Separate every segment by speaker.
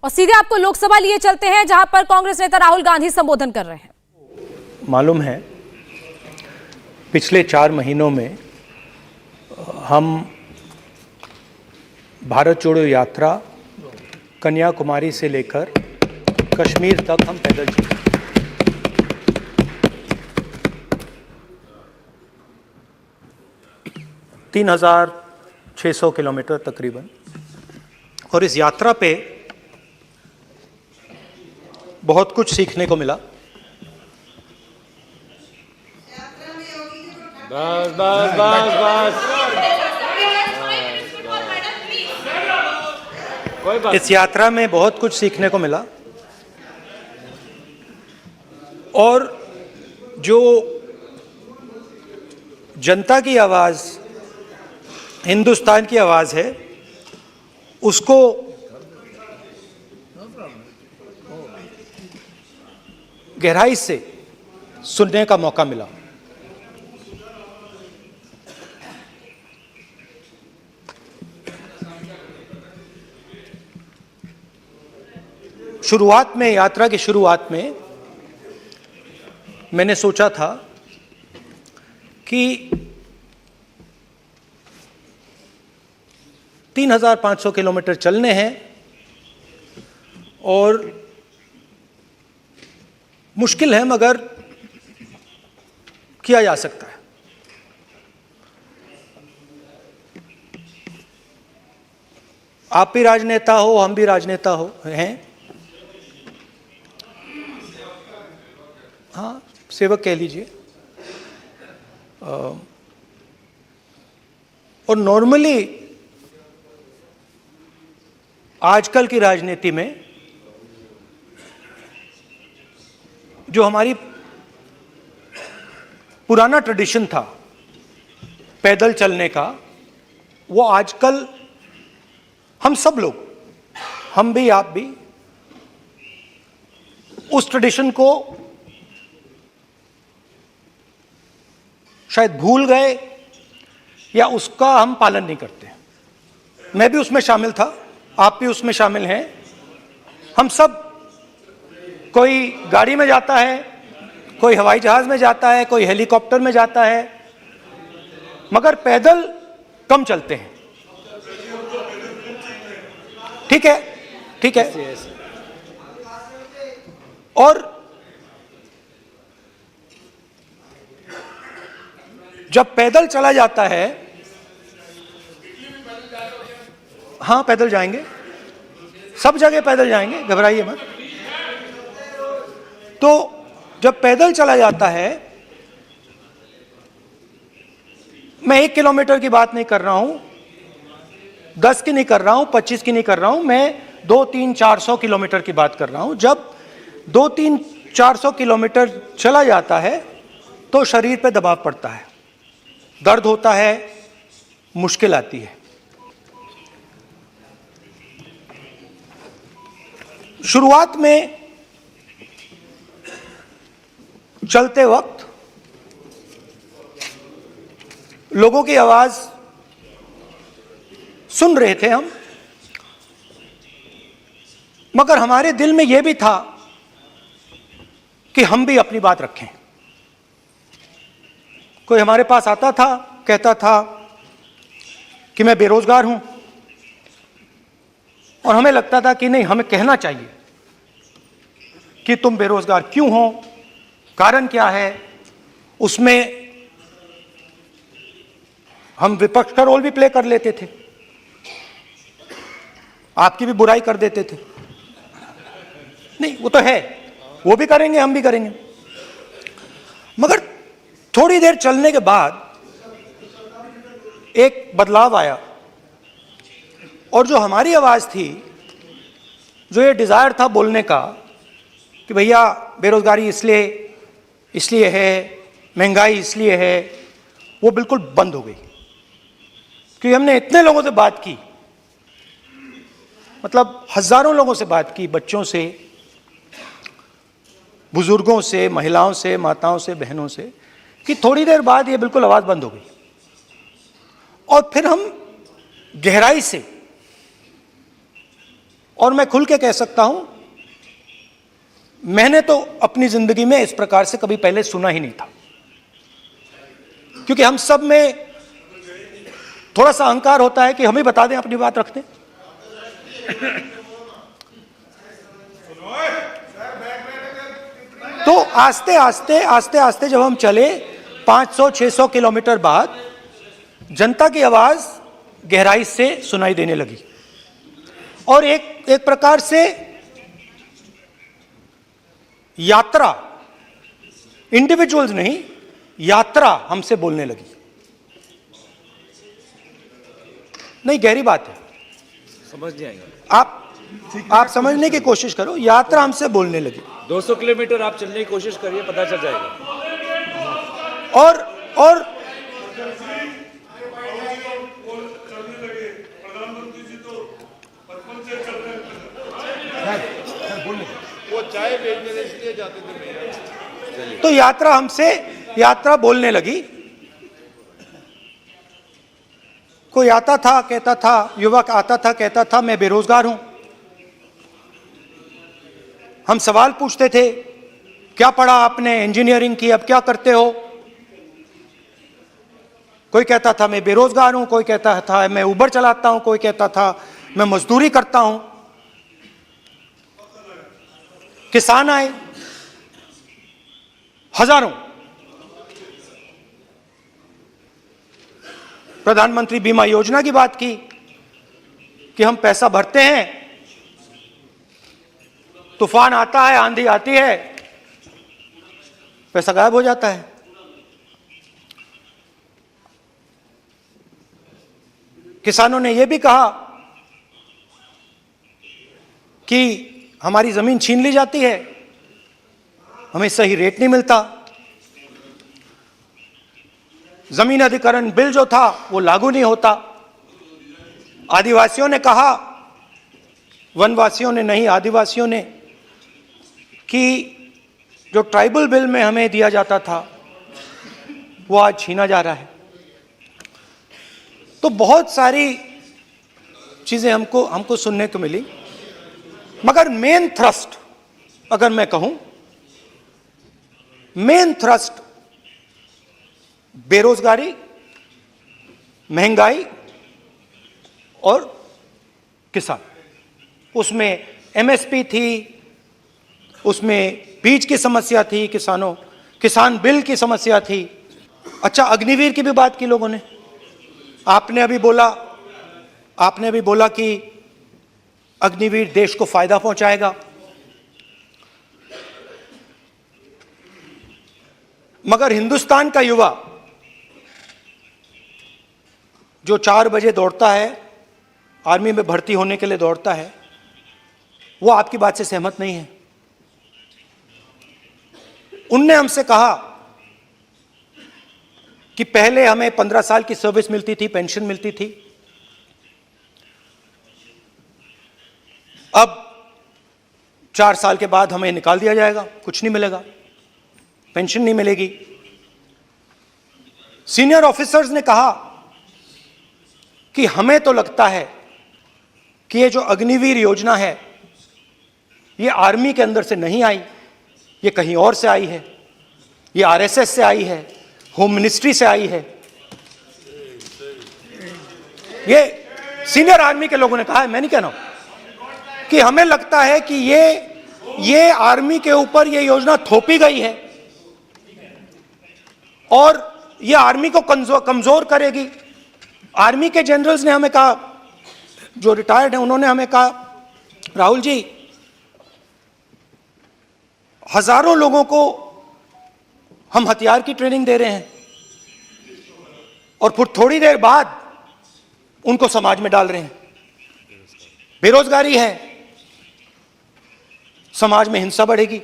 Speaker 1: और सीधे आपको लोकसभा लिए चलते हैं जहां पर कांग्रेस नेता राहुल गांधी संबोधन कर रहे हैं।
Speaker 2: मालूम है पिछले 4 महीनों में हम भारत जोड़ो यात्रा कन्याकुमारी से लेकर कश्मीर तक हम पैदल चले। तीन 3,600 किलोमीटर तकरीबन। और इस यात्रा पे बहुत कुछ सीखने को मिला।
Speaker 3: बस बस बस बस कोई बात।
Speaker 2: इस यात्रा में बहुत कुछ सीखने को मिला और जो जनता की आवाज़, हिंदुस्तान की आवाज़ है, उसको गहराई से सुनने का मौका मिला। शुरुआत में, यात्रा की शुरुआत में मैंने सोचा था कि 3,500 किलोमीटर चलने हैं और मुश्किल है मगर किया जा सकता है। आप भी राजनेता हो, हम भी राजनेता हैं। हाँ, सेवक कह लीजिए। और नॉर्मली आजकल की राजनीति में जो हमारी पुराना ट्रेडिशन था पैदल चलने का, वो आजकल हम सब लोग, हम भी आप भी, उस ट्रेडिशन को शायद भूल गए या उसका हम पालन नहीं करते। मैं भी उसमें शामिल था, आप भी उसमें शामिल हैं। हम सब, कोई गाड़ी में जाता है, कोई हवाई जहाज में जाता है, कोई हेलीकॉप्टर में जाता है, मगर पैदल कम चलते हैं। ठीक है, ठीक है। और जब पैदल चला जाता है, हाँ पैदल जाएंगे, सब जगह पैदल जाएंगे, घबराइए मत। तो जब पैदल चला जाता है, मैं 1 किलोमीटर की बात नहीं कर रहा हूं, 10 की नहीं कर रहा हूं, 25 की नहीं कर रहा हूं, मैं 200-400 किलोमीटर की बात कर रहा हूं। जब 200-400 किलोमीटर चला जाता है तो शरीर पे दबाव पड़ता है, दर्द होता है, मुश्किल आती है। शुरुआत में चलते वक्त लोगों की आवाज सुन रहे थे हम, मगर हमारे दिल में यह भी था कि हम भी अपनी बात रखें। कोई हमारे पास आता था, कहता था कि मैं बेरोजगार हूं, और हमें लगता था कि नहीं, हमें कहना चाहिए कि तुम बेरोजगार क्यों हो, कारण क्या है। उसमें हम विपक्ष का रोल भी प्ले कर लेते थे, आपकी भी बुराई कर देते थे। नहीं, वो तो है, वो भी करेंगे, हम भी करेंगे। मगर थोड़ी देर चलने के बाद एक बदलाव आया, और जो हमारी आवाज थी, जो ये डिजायर था बोलने का कि भैया बेरोजगारी इसलिए है, महंगाई इसलिए है, वो बिल्कुल बंद हो गई। क्योंकि हमने इतने लोगों से बात की, मतलब हजारों लोगों से बात की, बच्चों से, बुजुर्गों से, महिलाओं से, माताओं से, बहनों से, कि थोड़ी देर बाद ये बिल्कुल आवाज बंद हो गई। और फिर हम गहराई से और मैं खुल के कह सकता हूं, मैंने तो अपनी जिंदगी में इस प्रकार से कभी पहले सुना ही नहीं था। क्योंकि हम सब में थोड़ा सा अहंकार होता है कि हम ही बता दें, अपनी बात रख दें। तो आस्ते आस्ते जब हम चले 500-600 किलोमीटर बाद जनता की आवाज गहराई से सुनाई देने लगी और एक प्रकार से यात्रा, इंडिविजुअल्स नहीं, यात्रा हमसे बोलने लगी। नहीं, गहरी बात है,
Speaker 3: समझ नहीं आएगा।
Speaker 2: आप समझने की कोशिश करो। यात्रा हमसे बोलने लगी।
Speaker 3: 200 किलोमीटर आप चलने की कोशिश करिए, पता चल जाएगा।
Speaker 2: और
Speaker 4: वो चाय बेचने इसलिए जाते थे।
Speaker 2: तो यात्रा बोलने लगी। कोई आता था, कहता था, युवक आता था, कहता था मैं बेरोजगार हूं। हम सवाल पूछते थे, क्या पढ़ा आपने? इंजीनियरिंग की, अब क्या करते हो? कोई कहता था मैं बेरोजगार हूं, कोई कहता था मैं उबर चलाता हूं, कोई कहता था मैं मजदूरी करता हूं। किसान आए हजारों। प्रधानमंत्री बीमा योजना की बात की कि हम पैसा भरते हैं, तूफान आता है, आंधी आती है, पैसा गायब हो जाता है। किसानों ने यह भी कहा कि हमारी जमीन छीन ली जाती है, हमें सही रेट नहीं मिलता। जमीन अधिग्रहण बिल जो था वो लागू नहीं होता। आदिवासियों ने कहा, वनवासियों ने नहीं, आदिवासियों ने, कि जो ट्राइबल बिल में हमें दिया जाता था वो आज छीना जा रहा है। तो बहुत सारी चीजें हमको सुनने को मिली, मगर मेन थ्रस्ट, अगर मैं कहूं, मेन थ्रस्ट बेरोजगारी, महंगाई और किसान। उसमें एमएसपी थी, उसमें बीज की समस्या थी, किसान बिल की समस्या थी। अच्छा, अग्निवीर की भी बात की लोगों ने। आपने अभी बोला कि अग्निवीर देश को फायदा पहुंचाएगा, मगर हिंदुस्तान का युवा जो 4 बजे दौड़ता है, आर्मी में भर्ती होने के लिए दौड़ता है, वो आपकी बात से सहमत नहीं है। उनने हमसे कहा कि पहले हमें 15 साल की सर्विस मिलती थी, पेंशन मिलती थी, अब 4 साल के बाद हमें निकाल दिया जाएगा, कुछ नहीं मिलेगा, पेंशन नहीं मिलेगी। सीनियर ऑफिसर्स ने कहा कि हमें तो लगता है कि ये जो अग्निवीर योजना है ये आर्मी के अंदर से नहीं आई, ये कहीं और से आई है, ये आरएसएस से आई है, होम मिनिस्ट्री से आई है। ये सीनियर आर्मी के लोगों ने कहा है, मैं नहीं कह रहा हूं, कि हमें लगता है कि ये आर्मी के ऊपर ये योजना थोपी गई है और ये आर्मी को कमजोर करेगी। आर्मी के जनरल्स ने हमें कहा, जो रिटायर्ड हैं, उन्होंने हमें कहा, राहुल जी, हजारों लोगों को हम हथियार की ट्रेनिंग दे रहे हैं और फिर थोड़ी देर बाद उनको समाज में डाल रहे हैं। बेरोजगारी है, समाज में हिंसा बढ़ेगी।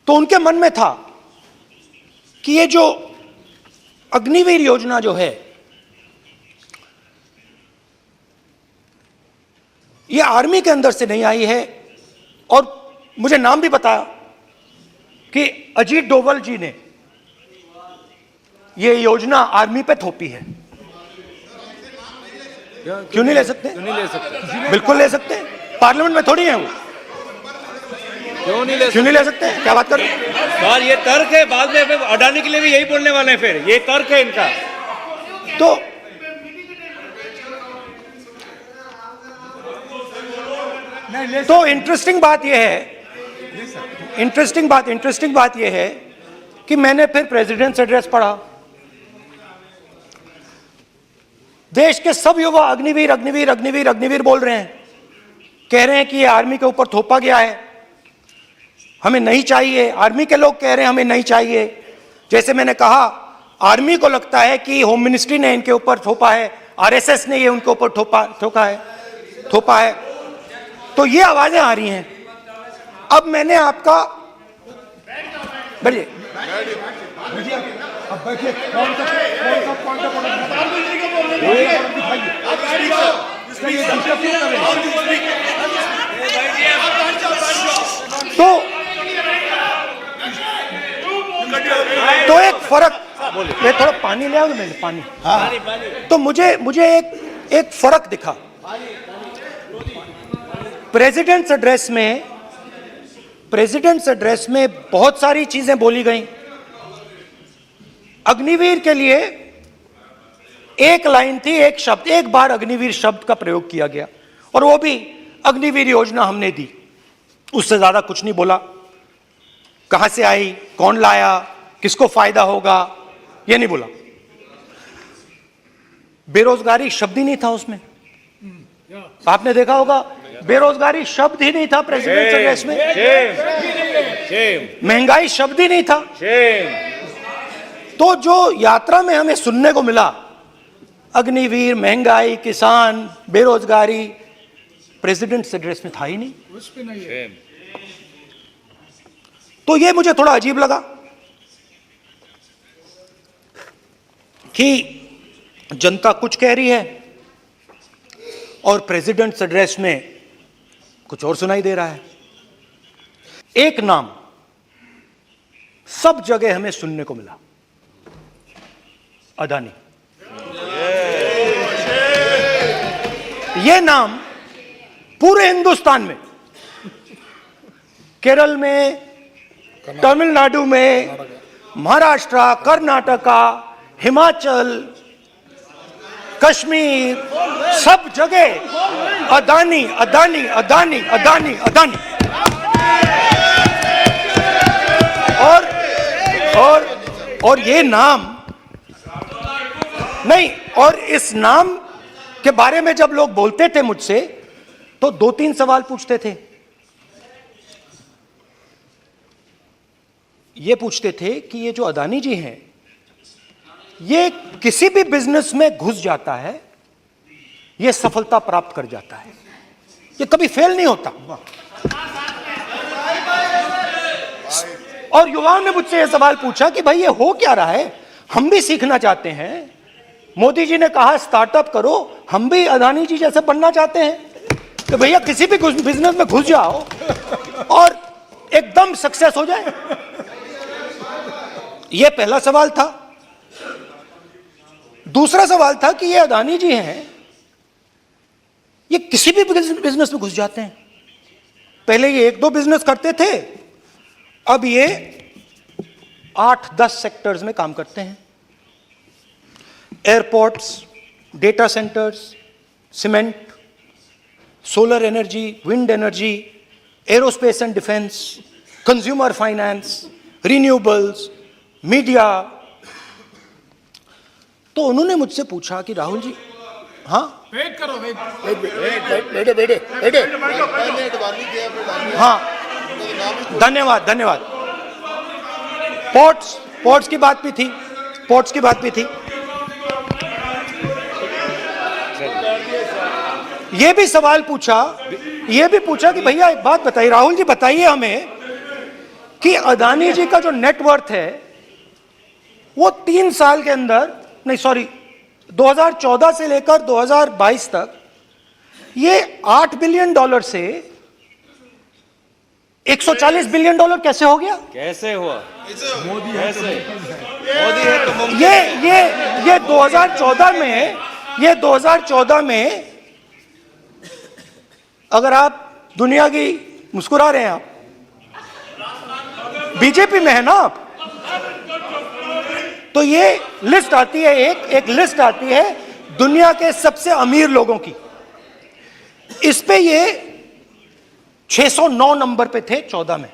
Speaker 2: तो उनके मन में था कि ये जो अग्निवीर योजना जो है, ये आर्मी के अंदर से नहीं आई है। और मुझे नाम भी बताया कि अजीत डोवल जी ने ये योजना आर्मी पे थोपी है। क्यों नहीं ले सकते?
Speaker 3: क्यों नहीं ले सकते?
Speaker 2: बिल्कुल ले सकते हैं, पार्लियामेंट में थोड़ी है वो।
Speaker 3: क्यों नहीं ले
Speaker 2: क्यों नहीं ले सकते? क्या बात कर रहे हैं?
Speaker 3: सर ये तर्क है, बाद में अडानी के लिए भी यही बोलने वाले हैं, फिर ये तर्क है इनका।
Speaker 2: तो इंटरेस्टिंग बात यह है, इंटरेस्टिंग बात यह है कि मैंने फिर प्रेसिडेंट्स एड्रेस पढ़ा। देश के सब युवा अग्निवीर अग्निवीर अग्निवीर अग्निवीर बोल रहे हैं, कह रहे हैं कि ये आर्मी के ऊपर थोपा गया है, हमें नहीं चाहिए। आर्मी के लोग कह रहे हैं हमें नहीं चाहिए। जैसे मैंने कहा, आर्मी को लगता है कि होम मिनिस्ट्री ने इनके ऊपर थोपा है, आरएसएस ने ये उनके ऊपर थोपा है। तो ये आवाजें आ रही हैं। अब मैंने आपका बैठिए, अब बैठिए, कौन सा तो एक फर्क, मैं थोड़ा पानी ले आऊं, मैंने पानी, तो मुझे एक फर्क दिखा प्रेसिडेंट्स एड्रेस में बहुत सारी चीजें बोली गई। अग्निवीर के लिए एक लाइन थी, एक शब्द, एक बार अग्निवीर शब्द का प्रयोग किया गया, और वो भी अग्निवीर योजना हमने दी, उससे ज्यादा कुछ नहीं बोला। कहां से आई, कौन लाया, किसको फायदा होगा, ये नहीं बोला। बेरोजगारी शब्द ही नहीं था उसमें, आपने देखा होगा, बेरोजगारी शब्द ही नहीं था प्रेसिडेंट एड्रेस में। महंगाई शब्द ही नहीं था। तो जो यात्रा में हमें सुनने को मिला, अग्निवीर, महंगाई, किसान, बेरोजगारी, प्रेसिडेंट एड्रेस में था ही नहीं। तो ये मुझे थोड़ा अजीब लगा कि जनता कुछ कह रही है और प्रेसिडेंट्स एड्रेस में कुछ और सुनाई दे रहा है। एक नाम सब जगह हमें सुनने को मिला, अदानी। यह नाम पूरे हिंदुस्तान में, केरल में, तमिलनाडु में, महाराष्ट्र, कर्नाटका, हिमाचल, कश्मीर, सब जगह अदानी अदानी अदानी अदानी अदानी। और ये नाम नहीं, और इस नाम के बारे में जब लोग बोलते थे मुझसे, तो 2-3 सवाल पूछते थे। ये पूछते थे कि ये जो अदानी जी हैं, ये किसी भी बिजनेस में घुस जाता है, ये सफलता प्राप्त कर जाता है, ये कभी फेल नहीं होता। और युवाओं ने मुझसे यह सवाल पूछा कि भाई ये हो क्या रहा है, हम भी सीखना चाहते हैं। मोदी जी ने कहा स्टार्टअप करो, हम भी अदानी जी जैसे बनना चाहते हैं कि भैया किसी भी बिजनेस में घुस जाओ और एकदम सक्सेस हो जाए। यह पहला सवाल था। दूसरा सवाल था कि ये अदानी जी हैं, ये किसी भी बिजनेस में घुस जाते हैं। पहले ये 1-2 बिजनेस करते थे, अब ये 8-10 सेक्टर्स में काम करते हैं। Airports, data centres, cement, solar energy, wind energy, aerospace and defence, consumer finance, renewables, media. तो उन्होंने मुझसे पूछा कि राहुल जी, हाँ
Speaker 4: वेट करो,
Speaker 2: बेटे हाँ, धन्यवाद। पोर्ट्स की बात भी थी। ये भी सवाल पूछा, कि भैया एक बात बताइए, राहुल जी बताइए हमें कि अदानी जी का जो नेटवर्थ है वो 3 साल के अंदर, नहीं सॉरी, 2014 से लेकर 2022 तक ये $8 बिलियन से $140 बिलियन कैसे हो गया?
Speaker 3: कैसे हुआ?
Speaker 4: मोदी है
Speaker 3: कैसे? मोदी है तो मुमकिन।
Speaker 2: ये 2014 में ये 2014 में, अगर आप दुनिया की, मुस्कुरा रहे हैं आप, बीजेपी में है ना आप, तो ये लिस्ट आती है, एक लिस्ट आती है दुनिया के सबसे अमीर लोगों की। इस पे ये 609 नंबर पे थे 14 में।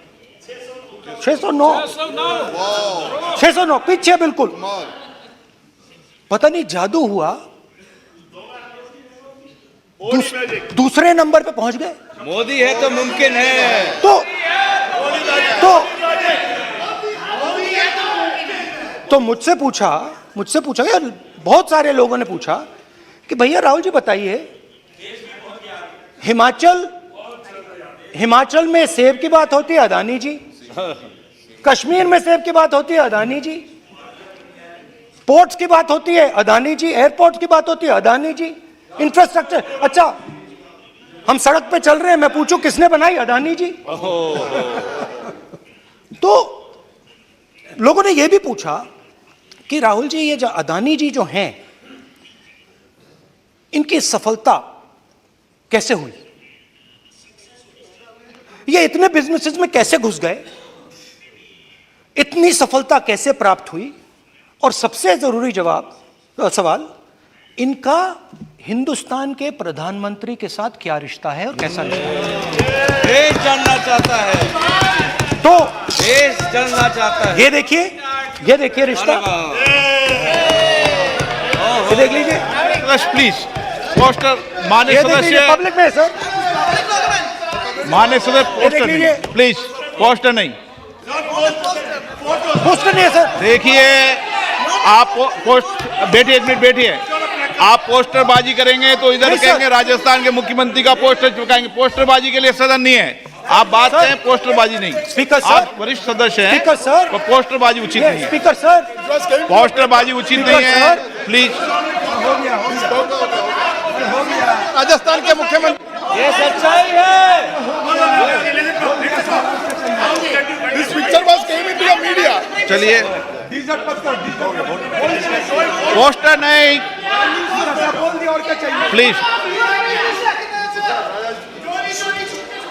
Speaker 2: 609 पीछे बिल्कुल। पता नहीं जादू हुआ, दूसरे नंबर पे पहुंच गए।
Speaker 3: मोदी है तो मुमकिन है।
Speaker 2: तो मुझसे पूछा यार, बहुत सारे लोगों ने पूछा कि भैया राहुल जी बताइए, हिमाचल में सेब की बात होती है, अदानी जी। कश्मीर में सेब की बात होती है, अदानी जी। पोर्ट्स की बात होती है, अदानी जी। एयरपोर्ट्स की बात होती है, अदानी जी। इंफ्रास्ट्रक्चर, अच्छा हम सड़क पे चल रहे हैं, मैं पूछूं किसने बनाई, अदानी जी। तो लोगों ने यह भी पूछा कि राहुल जी, ये जो अदानी जी जो हैं, इनकी सफलता कैसे हुई, ये इतने बिजनेसेस में कैसे घुस गए, इतनी सफलता कैसे प्राप्त हुई, और सबसे जरूरी सवाल, इनका हिंदुस्तान के प्रधानमंत्री के साथ क्या रिश्ता है और कैसा रिश्ता है,
Speaker 3: देश जानना चाहता है।
Speaker 2: तो
Speaker 3: देश जानना चाहता है।
Speaker 2: ये देखिए रिश्ता, ये देख लीजिए।
Speaker 4: प्लीज पोस्टर, माननीय सदस्य,
Speaker 2: पब्लिक में सर,
Speaker 4: माननीय सदस्य पोस्टर नहीं, प्लीज पोस्टर नहीं,
Speaker 2: पोस्टर नहीं है सर।
Speaker 4: देखिए आप पोस्ट, बैठिए एक मिनट बैठिए। आप पोस्टरबाजी करेंगे तो इधर कहेंगे राजस्थान के मुख्यमंत्री का पोस्टर चिपकाएंगे। पोस्टरबाजी के लिए सदन नहीं है। आप बात करें, पोस्टरबाजी नहीं।
Speaker 2: स्पीकर सर,
Speaker 4: आप वरिष्ठ सदस्य हैं,
Speaker 2: स्पीकर सर,
Speaker 4: तो पोस्टरबाजी उचित नहीं है।
Speaker 2: स्पीकर सर,
Speaker 4: पोस्टरबाजी उचित नहीं है, प्लीज। राजस्थान के मुख्यमंत्री,
Speaker 3: ये सच्चाई है।
Speaker 4: This picture was came into the media. चलिए, पोस्टर नहीं, प्लीज।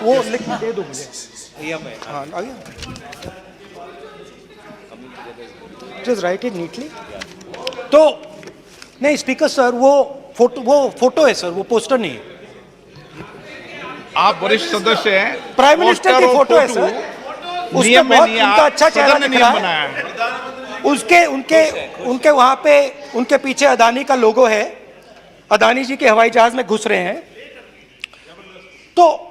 Speaker 2: वो लिख दे दो मुझे। हाँ, आ गया। Just write it neatly. तो नहीं स्पीकर सर, वो फोटो है सर, वो पोस्टर नहीं है।
Speaker 4: आप वरिष्ठ सदस्य हैं,
Speaker 2: प्राइम मिनिस्टर की फोटो है सर, उसमें
Speaker 4: नियम में
Speaker 2: बहुत
Speaker 4: नहीं,
Speaker 2: उनका अच्छा चेहरा
Speaker 4: सदन ने
Speaker 2: दिख
Speaker 4: नियम
Speaker 2: रहा है।
Speaker 4: बनाया है।
Speaker 2: उनके वहां पे, उनके पीछे अदानी का लोगो है, अदानी जी के हवाई जहाज में घुस रहे हैं। तो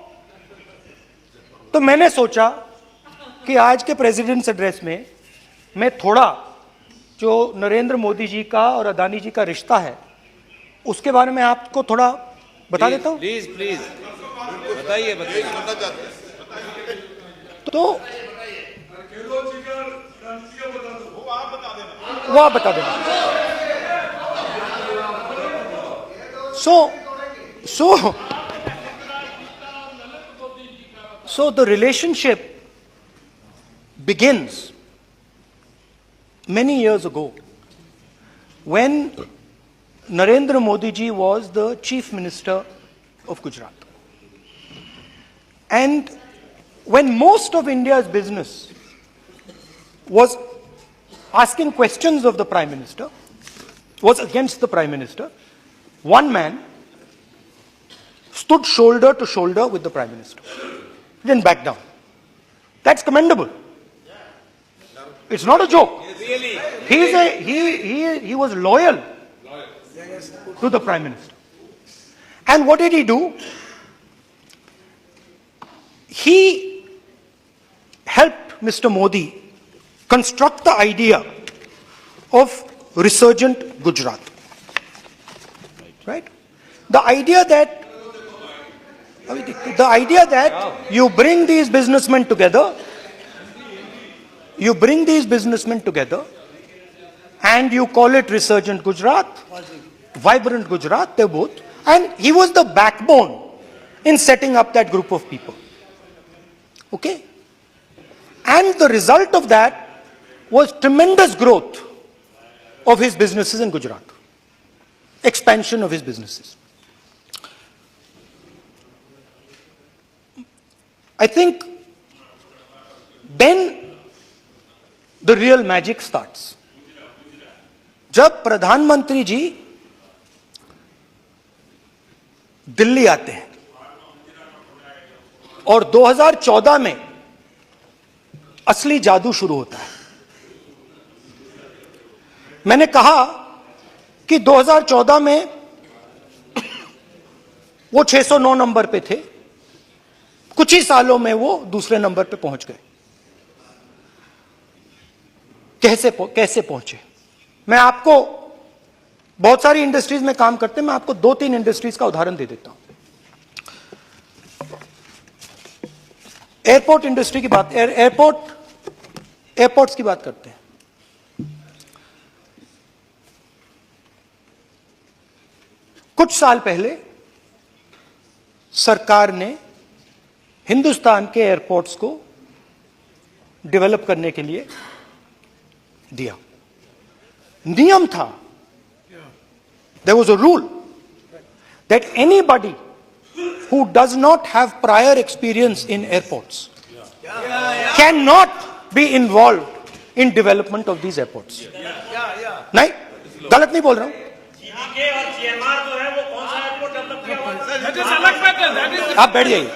Speaker 2: मैंने सोचा कि आज के प्रेसिडेंट्स एड्रेस में मैं थोड़ा जो नरेंद्र मोदी जी का और अदानी जी का रिश्ता है उसके बारे में आपको थोड़ा बता देता हूं।
Speaker 3: प्लीज प्लीज बताइए।
Speaker 2: तो वो आप बता देना। So the relationship begins many years ago when Narendra Modi ji was the Chief Minister of Gujarat. And when most of India's business was asking questions of the Prime Minister, was against the Prime Minister, one man stood shoulder to shoulder with the Prime Minister. He didn't back down. That's commendable. It's not a joke. He was loyal to the Prime Minister. And what did he do? He helped Mr. Modi construct the idea of resurgent Gujarat. Right? The idea that you bring these businessmen together, and you call it resurgent Gujarat, vibrant Gujarat, they're both. And he was the backbone in setting up that group of people. Okay? And the result of that was tremendous growth of his businesses in Gujarat. expansion of his businesses. I think then the real magic starts. जब प्रधानमंत्री जी दिल्ली आते हैं और 2014 में असली जादू शुरू होता है। मैंने कहा कि 2014 में वो 609 नंबर पे थे, कुछ ही सालों में वो दूसरे नंबर पे पहुंच गए। कैसे पहुंचे? मैं आपको, बहुत सारी इंडस्ट्रीज में काम करते हैं, मैं आपको 2-3 इंडस्ट्रीज का उदाहरण दे देता हूं। एयरपोर्ट इंडस्ट्री की बात, एयरपोर्ट्स की बात करते हैं। कुछ साल पहले सरकार ने हिंदुस्तान के एयरपोर्ट्स को डेवलप करने के लिए दिया। नियम था, there was a rule that anybody who does not have prior experience in airports cannot be involved in development of these airports. नहीं, गलत नहीं बोल रहा हूं।
Speaker 3: और GMR जो है वो कौन सा एयरपोर्ट डेवलप किया हुआ है?
Speaker 2: आप बैठ जाइए।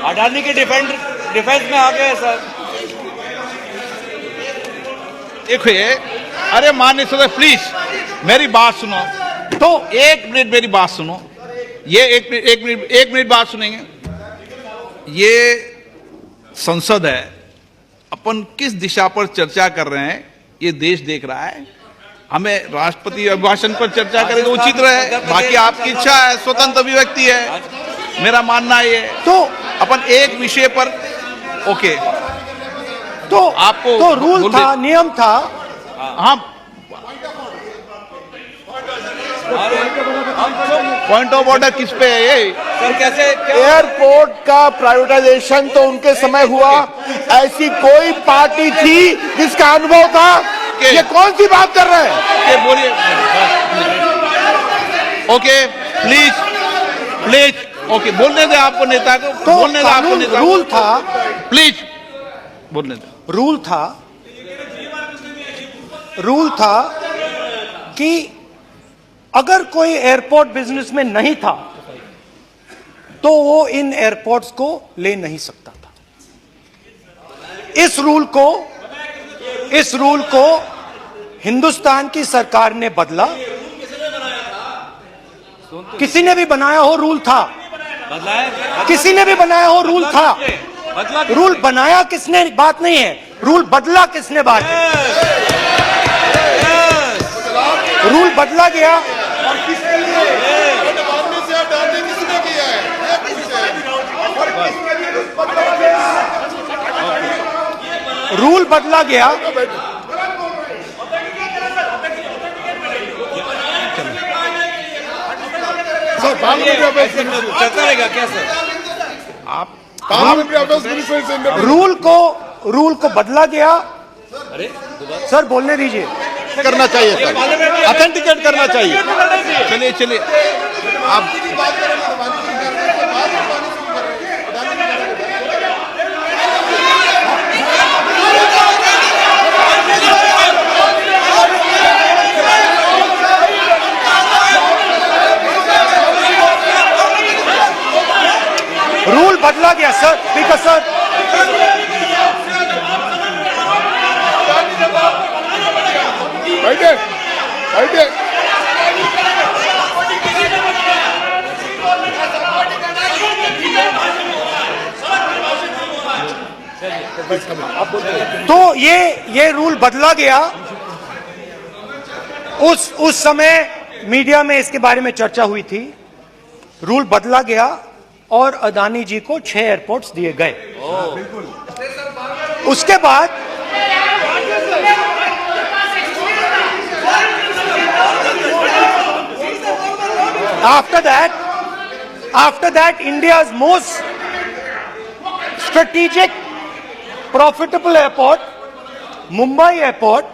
Speaker 3: अडानी के डिफेंस में आ गए सर।
Speaker 4: देखो ये, अरे माननीय सदस्य प्लीज मेरी बात सुनो। तो 1 मिनट मेरी बात सुनो। ये 1 मिनट बात सुनेंगे। ये संसद है, अपन किस दिशा पर चर्चा कर रहे हैं ये देश देख रहा है। हमें राष्ट्रपति अभिभाषण पर चर्चा करें तो उचित रहे, बाकी आपकी इच्छा है, स्वतंत्र अभिव्यक्ति है। मेरा मानना ये है तो अपन एक विषय पर ओके,
Speaker 2: तो
Speaker 4: आपको
Speaker 2: तो रूल था, नियम था।
Speaker 4: हाँ, पॉइंट ऑफ ऑर्डर किस पे है ये?
Speaker 3: सर कैसे
Speaker 5: एयरपोर्ट का प्राइवेटाइजेशन तो उनके समय हुआ, ऐसी कोई पार्टी थी जिसका अनुभव था? ये कौन सी बात कर रहे हैं?
Speaker 4: बोलिए। ओके प्लीज ओके, बोलने दे आपको नेता को,
Speaker 2: तो
Speaker 4: बोलने दे आपको नेता को।
Speaker 2: रूल था,
Speaker 4: प्लीज बोलने दे।
Speaker 2: रूल था कि अगर कोई एयरपोर्ट बिजनेस में नहीं था तो वो इन एयरपोर्ट्स को ले नहीं सकता था। इस रूल को हिंदुस्तान की सरकार ने बदला। किसी ने भी बनाया हो, रूल था। किसी ने भी बनाया हो, रूल था। रूल बनाया किसने बात नहीं है, रूल बदला किसने बात है। रूल बदला गया और किसके लिए? रूल बदला गया।
Speaker 3: चलता रहेगा क्या सर?
Speaker 4: आप
Speaker 2: रूल को बदला गया। सर बोलने दीजिए।
Speaker 5: करना चाहिए सर, ऑथेंटिकेट करना चाहिए।
Speaker 4: चलिए आप
Speaker 2: रूल बदला गया सर, स्पीकर सर।
Speaker 5: बैठे
Speaker 2: तो ये रूल बदला गया। उस समय मीडिया में इसके बारे में चर्चा हुई थी। रूल बदला गया और अदानी जी को 6 एयरपोर्ट्स दिए गए। उसके बाद after that India's most strategic profitable airport Mumbai airport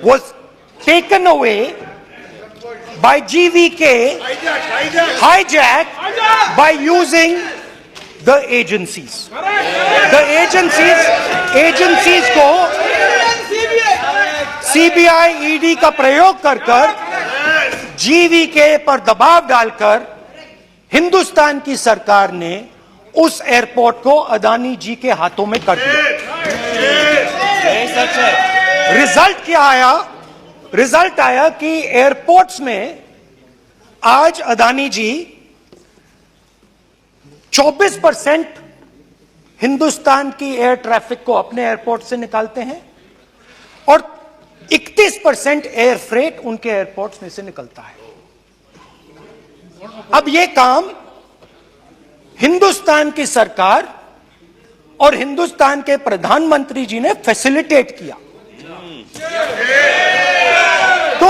Speaker 2: was taken away by GVK, hijacked by using the agencies. The agencies को CBI, ED का प्रयोग कर GVK पर दबाव डालकर हिंदुस्तान की सरकार ने उस एयरपोर्ट को अदानी जी के हाथों में कर दिया। रिजल्ट क्या आया? रिजल्ट आया कि एयरपोर्ट्स में आज अदानी जी 24% हिंदुस्तान की एयर ट्रैफिक को अपने एयरपोर्ट से निकालते हैं और 31% एयर फ्रेट उनके एयरपोर्ट्स में से निकलता है। अब यह काम हिंदुस्तान की सरकार और हिंदुस्तान के प्रधानमंत्री जी ने फैसिलिटेट किया। तो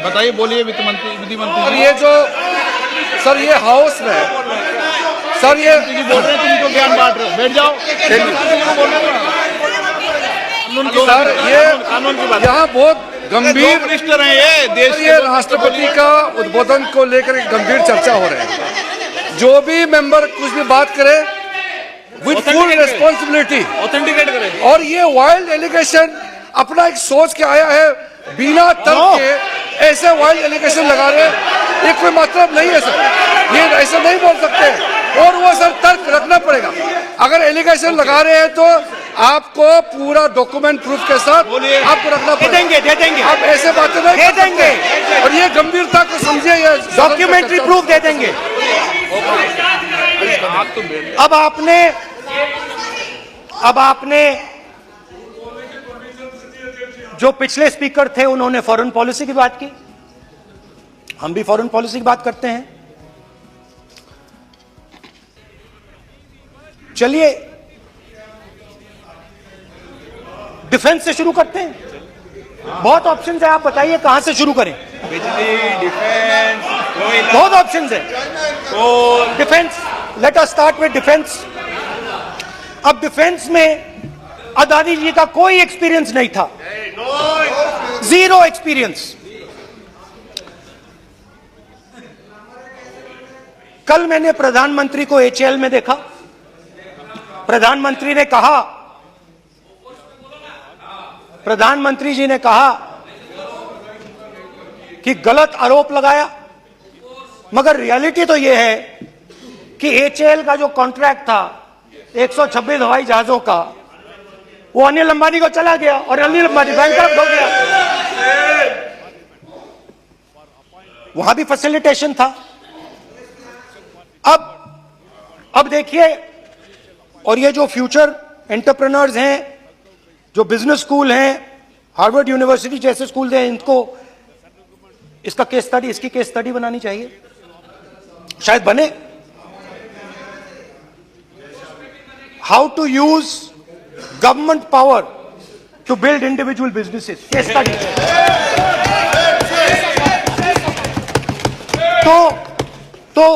Speaker 4: बताइए, बोलिए वित्त मंत्री, विधि मंत्री।
Speaker 6: और ये जो सर ये हाउस में सर ये
Speaker 4: बोल रहे हैं, तुम तो ज्ञान बांट रहे हो, बैठ जाओ।
Speaker 6: सर ये
Speaker 4: कानून की बात,
Speaker 6: यहाँ बहुत गंभीर
Speaker 4: मिनिस्टर हैं ये देश
Speaker 6: ये राष्ट्रपति का उद्बोधन को लेकर एक गंभीर चर्चा हो रही है। जो भी मेंबर कुछ भी बात करे विद फुल रिस्पॉन्सिबिलिटी
Speaker 3: ऑथेंटिकेट करें।
Speaker 6: और ये वाइल्ड एलिगेशन अपना एक सोच के आया है, बिना तर्क के ऐसे वाइल्ड एलिगेशन लगा रहे हैं, ये कोई मतलब नहीं है सर, ये ऐसा नहीं बोल सकते। और वो सर तर्क रखना पड़ेगा। अगर एलिगेशन लगा रहे हैं तो आपको पूरा डॉक्यूमेंट प्रूफ के साथ आपको रखना पड़ेगा।
Speaker 2: दे देंगे
Speaker 6: आप ऐसे बातें नहीं
Speaker 2: दे देंगे
Speaker 6: और ये गंभीरता को समझिए, ये
Speaker 2: डॉक्यूमेंट्री प्रूफ दे देंगे। अब आपने जो पिछले स्पीकर थे उन्होंने फॉरेन पॉलिसी की बात की, हम भी फॉरेन पॉलिसी की बात करते हैं। चलिए डिफेंस से शुरू करते हैं। बहुत ऑप्शंस है, आप बताइए कहां से शुरू करें।
Speaker 3: बिजली, डिफेंस,
Speaker 2: बहुत ऑप्शंस है। Defence, let us start with defence. अब डिफेंस में अदानी जी का कोई एक्सपीरियंस नहीं था, जीरो एक्सपीरियंस। कल मैंने प्रधानमंत्री को HAL में देखा। प्रधानमंत्री जी ने कहा कि गलत आरोप लगाया, मगर रियलिटी तो यह है कि HAL का जो कॉन्ट्रैक्ट था 126 हवाई जहाजों का, वो अनिल अंबानी को चला गया और अनिल अंबानी बैंकरप्ट हो गया। वहां भी फैसिलिटेशन था। अब देखिए, और ये जो फ्यूचर एंटरप्रेन्योर्स हैं, जो बिजनेस स्कूल हैं, हार्वर्ड यूनिवर्सिटी जैसे स्कूल हैं, इनको इसका केस स्टडी, इसकी केस स्टडी बनानी चाहिए, शायद बने। How to use government power to build individual businesses, case study. तो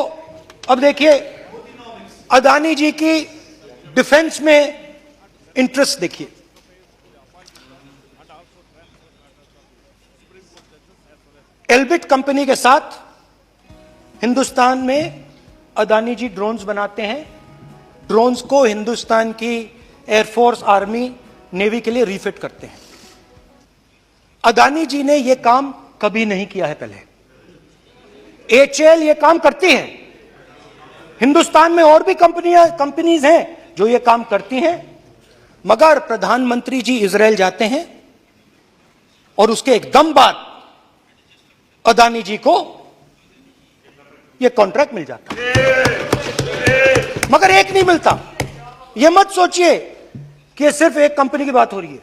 Speaker 2: अब देखिए, अदानी जी की डिफेंस में इंटरेस्ट देखिए। एल्बिट कंपनी के साथ हिंदुस्तान में अदानी जी ड्रोन्स बनाते हैं। ड्रोन्स को हिंदुस्तान की एयरफोर्स, आर्मी, नेवी के लिए रीफिट करते हैं। अदानी जी ने यह काम कभी नहीं किया है पहले। HAL यह काम करती है। हिंदुस्तान में और भी कंपनीज हैं जो ये काम करती हैं, मगर प्रधानमंत्री जी इजराइल जाते हैं और उसके एकदम बाद अदानी जी को ये कॉन्ट्रैक्ट मिल जाता है। मगर एक नहीं मिलता। ये मत सोचिए कि ये सिर्फ एक कंपनी की बात हो रही है,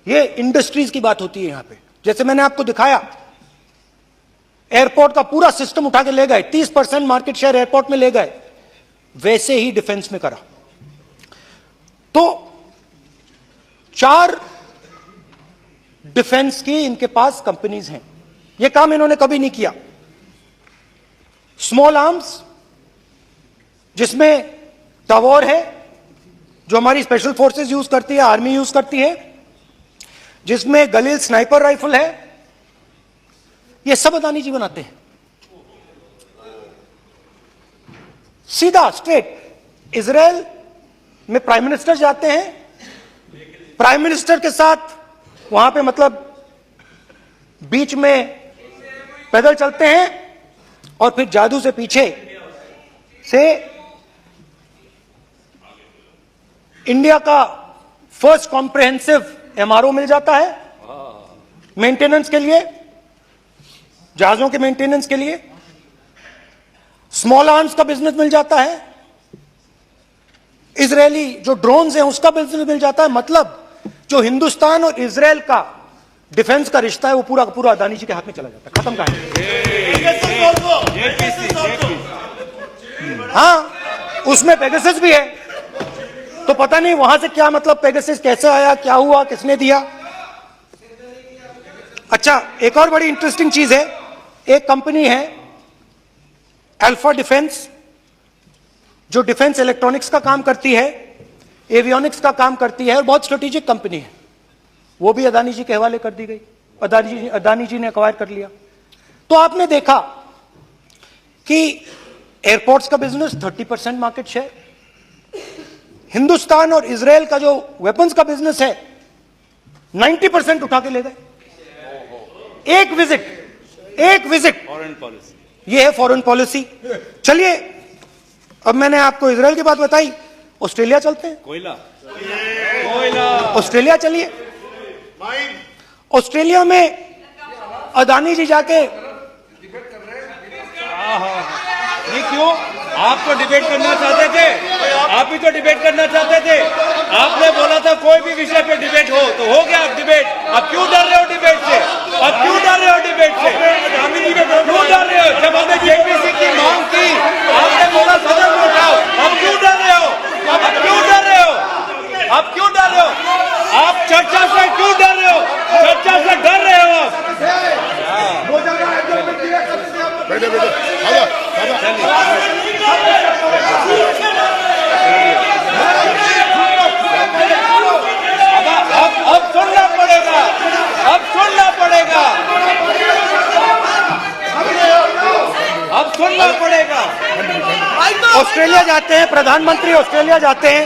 Speaker 2: ये इंडस्ट्रीज की बात होती है यहां पे। जैसे मैंने आपको दिखाया, एयरपोर्ट का पूरा सिस्टम उठा के ले गए, 30% मार्केट शेयर एयरपोर्ट में ले गए, वैसे ही डिफेंस में करा। तो 4 डिफेंस की इनके पास कंपनीज हैं। यह काम इन्होंने कभी नहीं किया। स्मॉल आर्म्स, जिसमें टवोर है, जो हमारी स्पेशल फोर्सेस यूज करती है, आर्मी यूज करती है, जिसमें गलील स्नाइपर राइफल है, ये सब अदानी जी बनाते हैं। सीधा स्ट्रेट इजराइल में प्राइम मिनिस्टर जाते हैं, प्राइम मिनिस्टर के साथ वहां पे मतलब बीच में पैदल चलते हैं और फिर जादू से पीछे से इंडिया का फर्स्ट कॉम्प्रिहेंसिव एमआरओ मिल जाता है मेंटेनेंस के लिए, जहाजों के मेंटेनेंस के लिए। स्मॉल आर्म्स का बिजनेस मिल जाता है, इजरायली जो ड्रोन्स हैं उसका बिजनेस मिल जाता है। मतलब जो हिंदुस्तान और इजराइल का डिफेंस का रिश्ता है वो पूरा का पूरा अदानी जी के हाथ में चला जाता है, खत्म कहानी। हाँ, उसमें पेगासस भी है, तो पता नहीं वहां से क्या मतलब पेगासस कैसे आया, क्या हुआ, किसने दिया। अच्छा, एक और बड़ी इंटरेस्टिंग चीज है, एक कंपनी है अल्फा डिफेंस, जो डिफेंस इलेक्ट्रॉनिक्स का काम करती है, एवियोनिक्स का काम करती है, और बहुत स्ट्रेटेजिक कंपनी है, वो भी अदानी जी के हवाले कर दी गई, अदानी जी ने एक्वायर कर लिया। तो आपने देखा कि एयरपोर्ट्स का बिजनेस 30% मार्केट शेयर, हिंदुस्तान और इजराइल का जो वेपन्स का बिजनेस है 90% उठा के ले गए। एक विजिट
Speaker 3: फॉरेन पॉलिसी,
Speaker 2: ये है फॉरेन पॉलिसी। चलिए, अब मैंने आपको इजराइल की बात बताई, ऑस्ट्रेलिया चलते हैं।
Speaker 3: कोयला
Speaker 2: ऑस्ट्रेलिया चलिए। ऑस्ट्रेलिया में अदानी जी जाके,
Speaker 3: नहीं क्यों, आप तो डिबेट करना चाहते थे, आप भी तो डिबेट करना चाहते थे। आपने बोला था कोई भी विषय पे डिबेट हो तो हो गया डिबेट। अब क्यों डर रहे हो डिबेट से? अब क्यों डर रहे हो डिबेट से? क्यों डर रहे हो? जब हमने जेपीसी की मांग की आपने बोला सदन में उठाओ, अब क्यों डर रहे हो? अब क्यों डर रहे हो? अब क्यों डर रहे हो? आप चर्चा से क्यों डर रहे हो? चर्चा से डर रहे हो आप?
Speaker 5: बैठे बैठे
Speaker 3: अब सुनना पड़ेगा, अब सुनना पड़ेगा, अब सुनना पड़ेगा।
Speaker 2: ऑस्ट्रेलिया जाते हैं, प्रधानमंत्री ऑस्ट्रेलिया जाते हैं,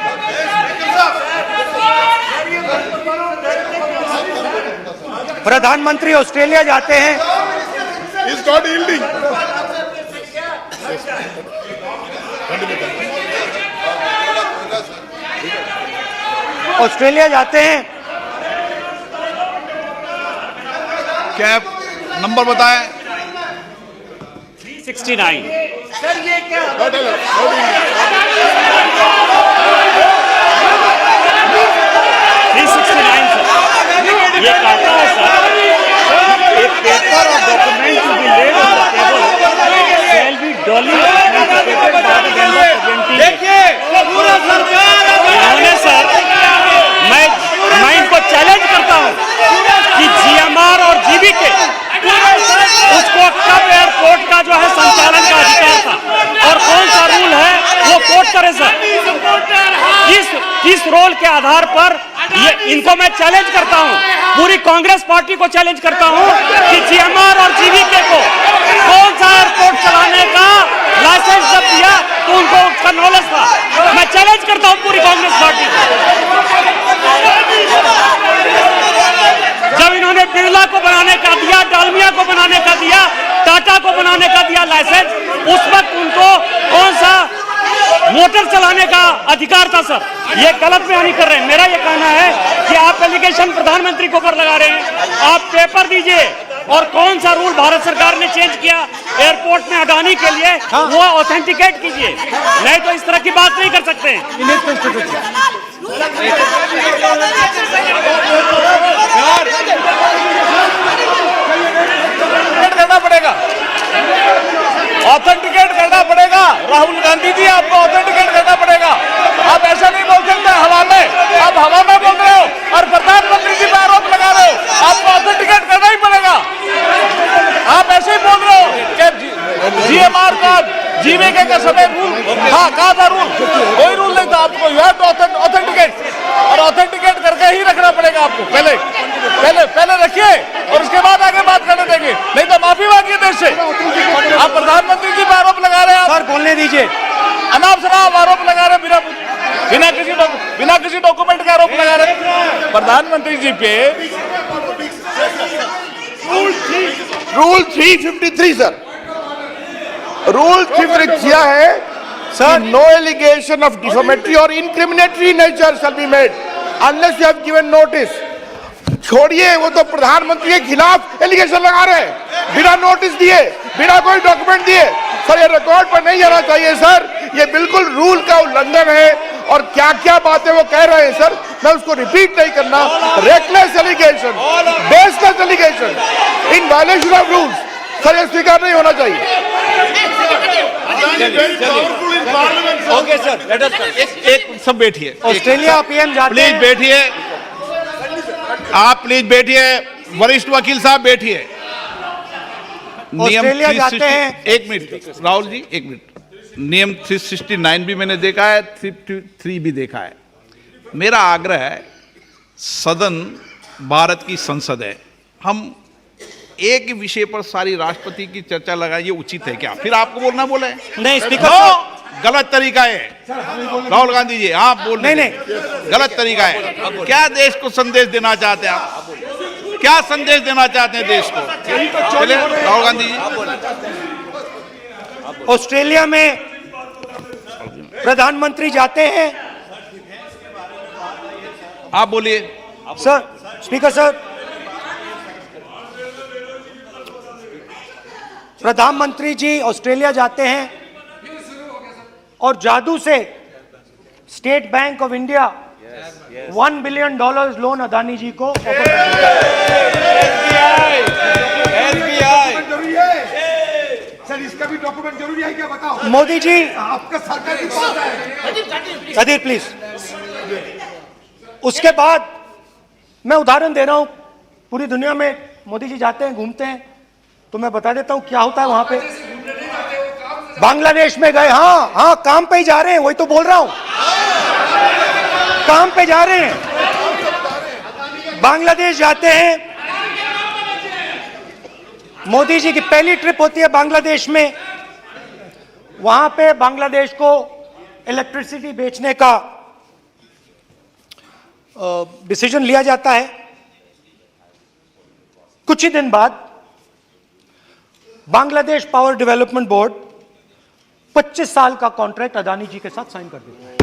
Speaker 2: प्रधानमंत्री ऑस्ट्रेलिया जाते हैं।
Speaker 5: He's not yielding.
Speaker 2: ऑस्ट्रेलिया जाते हैं,
Speaker 4: कैब नंबर बताएं।
Speaker 3: 369। सर ये क्या?
Speaker 5: Not allowed. Not yielding.
Speaker 3: 369 sir, ये कहता है सर, एक पेपर और document to be laid on the table shall be duly देखिए पूरा सरकार उन्होंने सर, मैं इनको चैलेंज करता हूं कि जीएमआर और जीवीके उसको कब एयरपोर्ट का जो है संचालन का अधिकार था और कौन सा रूल है वो कोर्ट करे सर। किस रोल के आधार पर ये इनको मैं चैलेंज करता हूं, पूरी कांग्रेस पार्टी को चैलेंज करता हूं कि जीएमआर और जीवीके को कौन सा एयरपोर्ट चलाने का लाइसेंस जब दिया तो उनको उसका नॉलेज था। मैं चैलेंज करता हूं पूरी कांग्रेस पार्टी जब इन्होंने बिरला को बनाने का दिया, डालमिया को बनाने का दिया, टाटा को बनाने का दिया लाइसेंस, उस वक्त उनको कौन सा मोटर चलाने का अधिकार था सर? ये गलत बयानी कर रहे हैं। मेरा ये कहना है कि आप एलिगेशन प्रधानमंत्री के ऊपर लगा रहे हैं, आप पेपर दीजिए और कौन सा रूल भारत सरकार ने चेंज किया एयरपोर्ट में अडानी के लिए वो ऑथेंटिकेट कीजिए, नहीं तो इस तरह की बात नहीं कर सकते हैं।
Speaker 4: करना पड़ेगा, ऑथेंटिकेट करना पड़ेगा। राहुल गांधी जी आपको ऑथेंटिकेट करना पड़ेगा। आप ऐसा नहीं बोल सकते हवा में, आप हवा में बोल रहे हो और प्रधानमंत्री जी पर आरोप लगा रहे हो। आपको ऑथेंटिकेट करना ही पड़ेगा। आप ऐसे ही बोल रहे हो कि जीएमआर का जीवीके के समय रूल हाँ कहा था रूल, कोई रूल नहीं था। आपको यू हैव टू ऑथेंटिकेट, और ऑथेंटिकेट करके ही रखना पड़ेगा आपको। पहले रखिए और उसके बाद आगे बात करने देंगे, नहीं तो माफी मांगिए देश से। आप प्रधानमंत्री जी पे आरोप लगा रहे हैं,
Speaker 2: सर बोलने दीजिए।
Speaker 4: अनाप शनाप आरोप लगा रहे हैं, बिना किसी डॉक्यूमेंट के आरोप लगा रहे हैं प्रधानमंत्री जी पे।
Speaker 5: रूल 353 सर, रूल 353 किया है sir, no allegation of defamatory और incriminatory nature shall be made unless you have given notice. छोड़िए, वो तो प्रधानमंत्री के खिलाफ एलिगेशन लगा रहे हैं बिना नोटिस दिए, बिना कोई डॉक्यूमेंट दिए। सर ये रिकॉर्ड पर नहीं जाना चाहिए सर, ये बिल्कुल रूल का उल्लंघन है। और क्या क्या बातें वो कह रहे हैं सर, मैं उसको रिपीट नहीं करना। Reckless allegation, baseless allegation in violation of rules, sir ये स्वीकार नहीं होना चाहिए।
Speaker 3: ओके सर, लेट अस
Speaker 4: एक सब बैठिए,
Speaker 2: ऑस्ट्रेलिया पीएम जाते
Speaker 4: प्लीज
Speaker 2: हैं।
Speaker 4: बैठिए, आप प्लीज बैठिए, वरिष्ठ वकील साहब बैठिए।
Speaker 2: ऑस्ट्रेलिया जाते हैं।
Speaker 4: एक मिनट राहुल जी, एक मिनट। नियम 369 भी मैंने देखा है, 353 भी देखा है। मेरा आग्रह है, सदन भारत की संसद है, हम एक ही विषय पर सारी राष्ट्रपति की चर्चा लगाएं, ये उचित है क्या? फिर आपको बोलना बोले
Speaker 2: नहीं स्पीकर
Speaker 4: नो,
Speaker 2: साहब।
Speaker 4: गलत तरीका है राहुल गांधी जी, आप बोल
Speaker 2: नहीं,
Speaker 4: गलत तरीका है। क्या देश को संदेश देना चाहते हैं आप? क्या संदेश देना चाहते हैं देश को? चलिए राहुल गांधी जी।
Speaker 2: ऑस्ट्रेलिया में प्रधानमंत्री जाते हैं।
Speaker 4: आप बोलिए
Speaker 2: सर, स्पीकर सर, प्रधानमंत्री जी ऑस्ट्रेलिया जाते हैं और जादू से State Bank of India $1 billion loan Adani ji को ऑफर कर दिया।
Speaker 6: सर इसका भी डॉक्यूमेंट जरूरी है क्या, बताओ?
Speaker 2: मोदी जी,
Speaker 6: आपका सरकार के पास है।
Speaker 2: कदीर प्लीज। उसके बाद मैं उदाहरण दे रहा हूं, पूरी दुनिया में मोदी जी जाते हैं, घूमते हैं, तो मैं बता देता हूं क्या होता है वहां पे। बांग्लादेश में गए, हाँ काम पे ही जा रहे हैं, वही तो बोल रहा हूं, काम पे जा रहे हैं। बांग्लादेश जाते हैं, मोदी जी की पहली ट्रिप होती है बांग्लादेश में। वहां पे बांग्लादेश को इलेक्ट्रिसिटी बेचने का डिसीजन लिया जाता है। कुछ ही दिन बाद बांग्लादेश पावर डेवलपमेंट बोर्ड 25 साल का कॉन्ट्रैक्ट अदानी जी के साथ साइन कर देता है।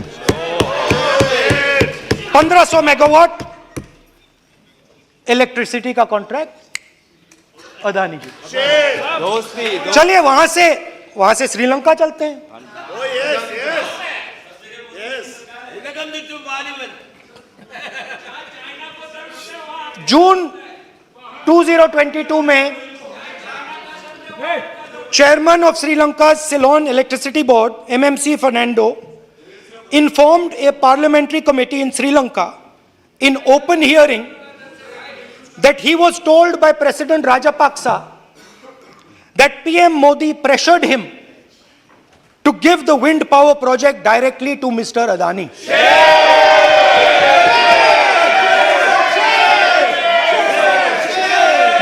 Speaker 2: 1500 मेगावाट इलेक्ट्रिसिटी का कॉन्ट्रैक्ट अदानी जी। चलिए वहां से श्रीलंका चलते हैं। जून 2022 में chairman of Sri Lanka Ceylon electricity board MMC Fernando informed a parliamentary committee in Sri Lanka in open hearing that he was told by President Rajapaksa that PM Modi pressured him to give the wind power project directly to Mr. Adani.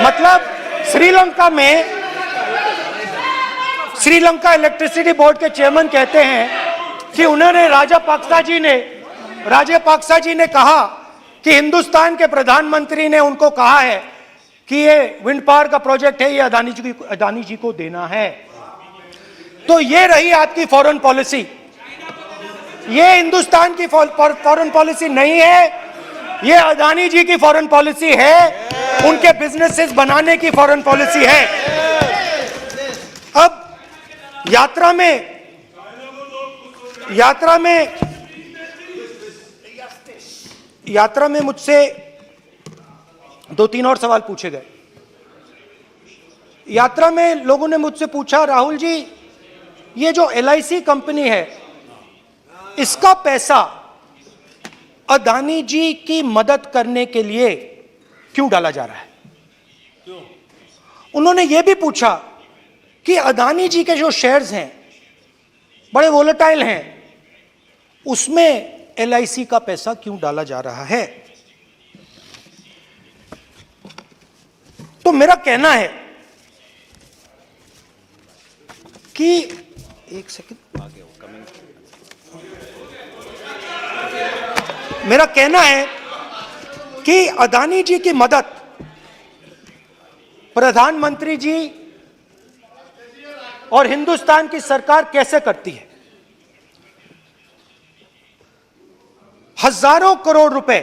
Speaker 2: मतलब Sri Lanka electricity board के chairman कहते हैं कि उन्होंने राजापाक्सा जी ने कहा कि हिंदुस्तान के प्रधानमंत्री ने उनको कहा है कि ये विंड पावर का प्रोजेक्ट है, ये अदानी जी को देना है। तो ये रही आपकी फॉरेन पॉलिसी। ये हिंदुस्तान की फॉरेन पॉलिसी नहीं है, ये अदानी जी की फॉरेन पॉलिसी है, उनके बिजनेसेस बनाने की फॉरेन पॉलिसी है। अब यात्रा में मुझसे 2-3 और सवाल पूछे गए। यात्रा में लोगों ने मुझसे पूछा, राहुल जी ये जो LIC कंपनी है, इसका पैसा अदानी जी की मदद करने के लिए क्यों डाला जा रहा है? उन्होंने यह भी पूछा कि अदानी जी के जो शेयर्स हैं बड़े वोलेटाइल हैं, उसमें LIC का पैसा क्यों डाला जा रहा है? तो मेरा कहना है कि एक सेकंड, मेरा कहना है कि अदानी जी की मदद प्रधानमंत्री जी और हिंदुस्तान की सरकार कैसे करती है? हजारों करोड़ रुपए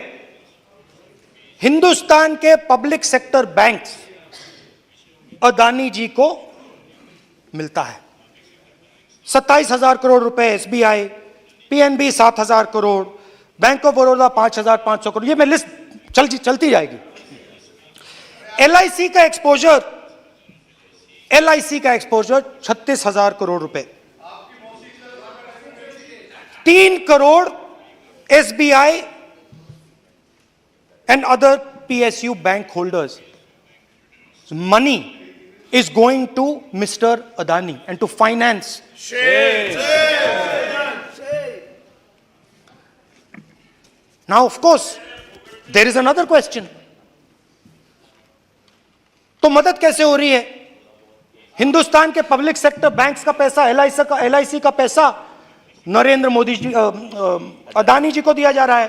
Speaker 2: हिंदुस्तान के public sector banks Adani ji को मिलता है। 27,000 करोड़ रुपए SBI, PNB 7,000 crore, bank of Baroda 5,500 crore, ये मैं लिस्ट चलती जाएगी। LIC का एक्सपोजर 36,000 करोड़ रुपए, 3 crore SBI and other PSU bank holders. Money is going to Mr. Adani and to finance. Now, of course, there is another question. तो मदद कैसे हो रही है? हिंदुस्तान के पब्लिक सेक्टर बैंक्स का पैसा, LIC का पैसा नरेंद्र मोदी जी, अदानी जी को दिया जा रहा है।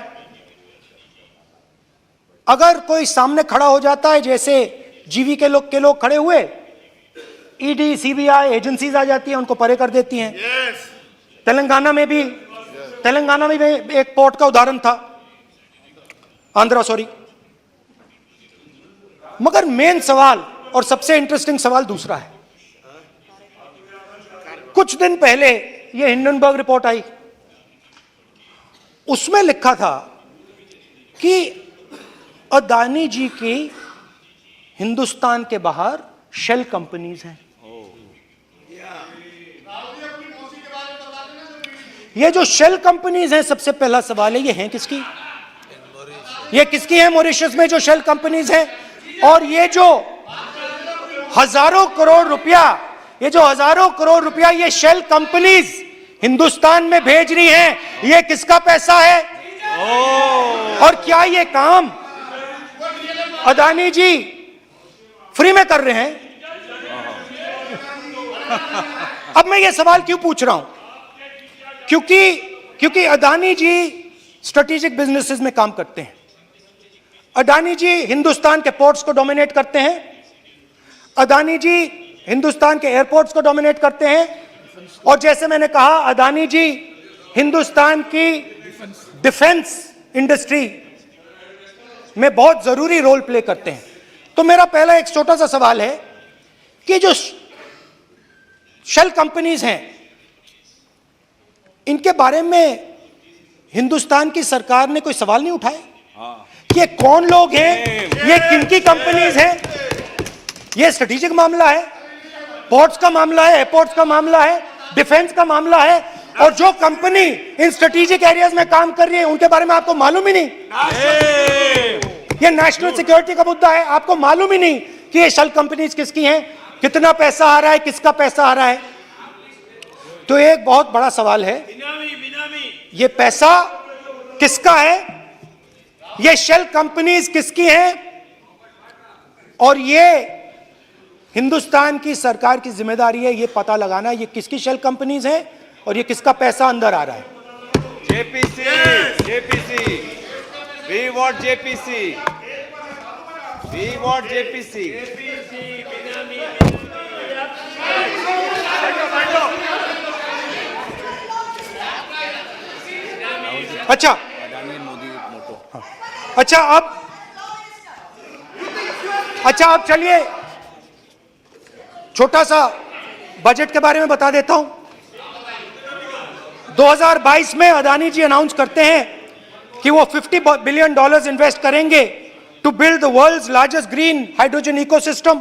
Speaker 2: अगर कोई सामने खड़ा हो जाता है, जैसे जीवी के लोग खड़े हुए, ED, CBI एजेंसीज आ जाती हैं, उनको परे कर देती हैं। तेलंगाना में भी एक पोर्ट का उदाहरण था, आंध्रा, सॉरी। मगर मेन सवाल और सबसे इंटरेस्टिंग सवाल दूसरा है। कुछ दिन पहले ये हिंडनबर्ग रिपोर्ट आई, उसमें लिखा था कि अदानी जी की हिंदुस्तान के बाहर शेल कंपनीज हैं। ये जो शेल कंपनीज हैं, सबसे पहला सवाल है, ये हैं किसकी? ये किसकी है मॉरिशस में जो शेल कंपनीज हैं? और ये जो हजारों करोड़ रुपया ये शेल कंपनीज हिंदुस्तान में भेज रही हैं, ये किसका पैसा है? और क्या ये काम अदानी जी फ्री में कर रहे हैं? अब मैं ये सवाल क्यों पूछ रहा हूं? क्योंकि अदानी जी स्ट्रेटेजिक बिजनेसेस में काम करते हैं। अदानी जी हिंदुस्तान के पोर्ट्स को डोमिनेट करते हैं, अदानी जी हिंदुस्तान के एयरपोर्ट्स को डोमिनेट करते हैं, और जैसे मैंने कहा, अदानी जी हिंदुस्तान की डिफेंस इंडस्ट्री में बहुत जरूरी रोल प्ले करते हैं। तो मेरा पहला एक छोटा सा सवाल है कि जो शेल कंपनीज हैं, इनके बारे में हिंदुस्तान की सरकार ने कोई सवाल नहीं उठाया? ये कौन लोग हैं, ये किनकी कंपनीज हैं? ये स्ट्रेटेजिक मामला है, पोर्ट्स का मामला है, एयरपोर्ट्स का मामला है, डिफेंस का मामला है, और जो कंपनी इन स्ट्रेटेजिक एरियाज में काम कर रही है, उनके बारे में आपको मालूम ही नहीं। ये नेशनल सिक्योरिटी का मुद्दा है, आपको मालूम ही नहीं कि ये शेल कंपनीज किसकी हैं, कितना पैसा आ रहा है, किसका पैसा आ रहा है। तो एक बहुत बड़ा सवाल है, ये पैसा किसका है, ये शेल कंपनीज किसकी हैं, और ये हिंदुस्तान की सरकार की जिम्मेदारी है ये पता लगाना ये किसकी शेल कंपनीज हैं और ये किसका पैसा अंदर आ रहा है।
Speaker 3: JPC, we want JPC.
Speaker 2: अच्छा अब चलिए छोटा सा बजट के बारे में बता देता हूं। 2022 में अदानी जी अनाउंस करते हैं कि वो $50 बिलियन इन्वेस्ट करेंगे to build the world's largest green hydrogen ecosystem.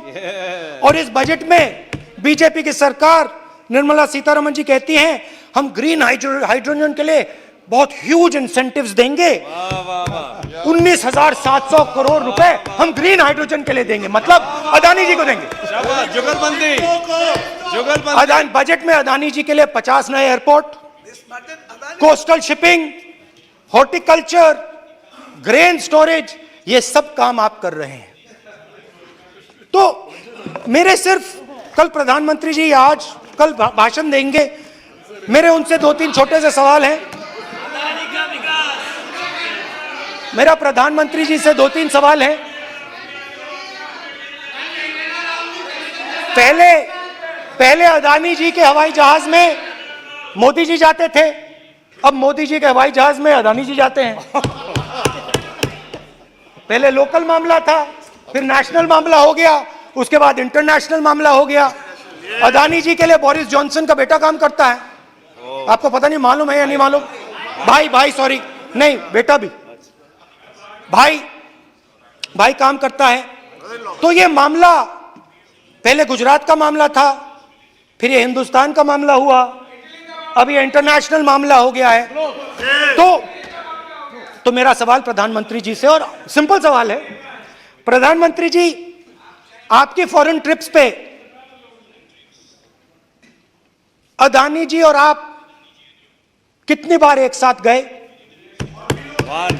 Speaker 2: और इस बजट में बीजेपी की सरकार निर्मला सीतारमण जी कहती हैं हम ग्रीन हाइड्रोजन के लिए बहुत ह्यूज इंसेंटिव्स देंगे। 19,700 करोड़ रुपए हम ग्रीन हाइड्रोजन के लिए देंगे, मतलब अदानी जी को देंगे।
Speaker 3: जुगलबंदी
Speaker 2: बजट में अदानी जी के लिए 50 नए airport, coastal shipping, horticulture, grain storage, ये सब काम आप कर रहे हैं। तो मेरे सिर्फ कल प्रधानमंत्री जी आज कल भाषण देंगे, मेरे उनसे 2-3 छोटे से सवाल हैं। मेरा प्रधानमंत्री जी से 2-3 सवाल हैं। पहले अदानी जी के हवाई जहाज में मोदी जी जाते थे, अब मोदी जी के हवाई जहाज में अदानी जी जाते हैं। पहले लोकल मामला था, फिर नेशनल मामला हो गया, उसके बाद इंटरनेशनल मामला हो गया। अदानी जी के लिए बोरिस जॉनसन का बेटा काम करता है, आपको पता नहीं मालूम है या नहीं मालूम? भाई सॉरी, नहीं बेटा भी, भाई काम करता है। तो ये मामला पहले गुजरात का मामला था, फिर ये हिंदुस्तान का मामला हुआ, अब ये इंटरनेशनल मामला हो गया है। तो मेरा सवाल प्रधानमंत्री जी से, और सिंपल सवाल है, प्रधानमंत्री जी आपकी फॉरेन ट्रिप्स पे अदानी जी और आप कितनी बार एक साथ गए?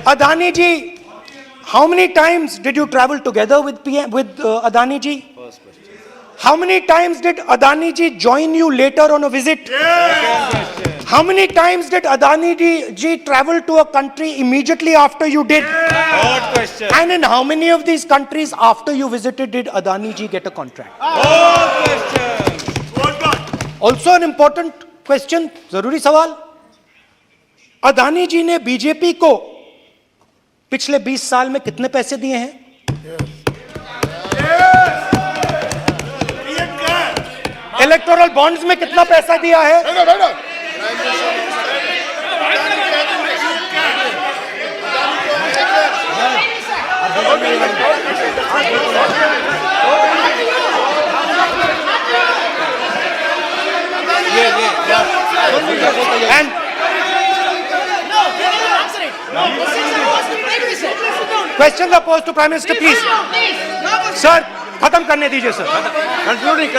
Speaker 2: अदानी जी, how many times did you travel together with Adani ji? How many times did Adani ji join you later on a visit? How many times did Adani ji travel to a country immediately after you did?
Speaker 3: Good question.
Speaker 2: And in how many of these countries after you visited did Adani ji get a contract?
Speaker 3: Good question.
Speaker 2: Also an important question, जरूरी सवाल, अदानी जी ने BJP को पिछले 20 साल में कितने पैसे दिए हैं? इलेक्टोरल बॉन्ड्स में कितना पैसा दिया है? And questions are posed to Prime Minister, please. Sir, खत्म करने दीजिए सर।
Speaker 3: Concluding.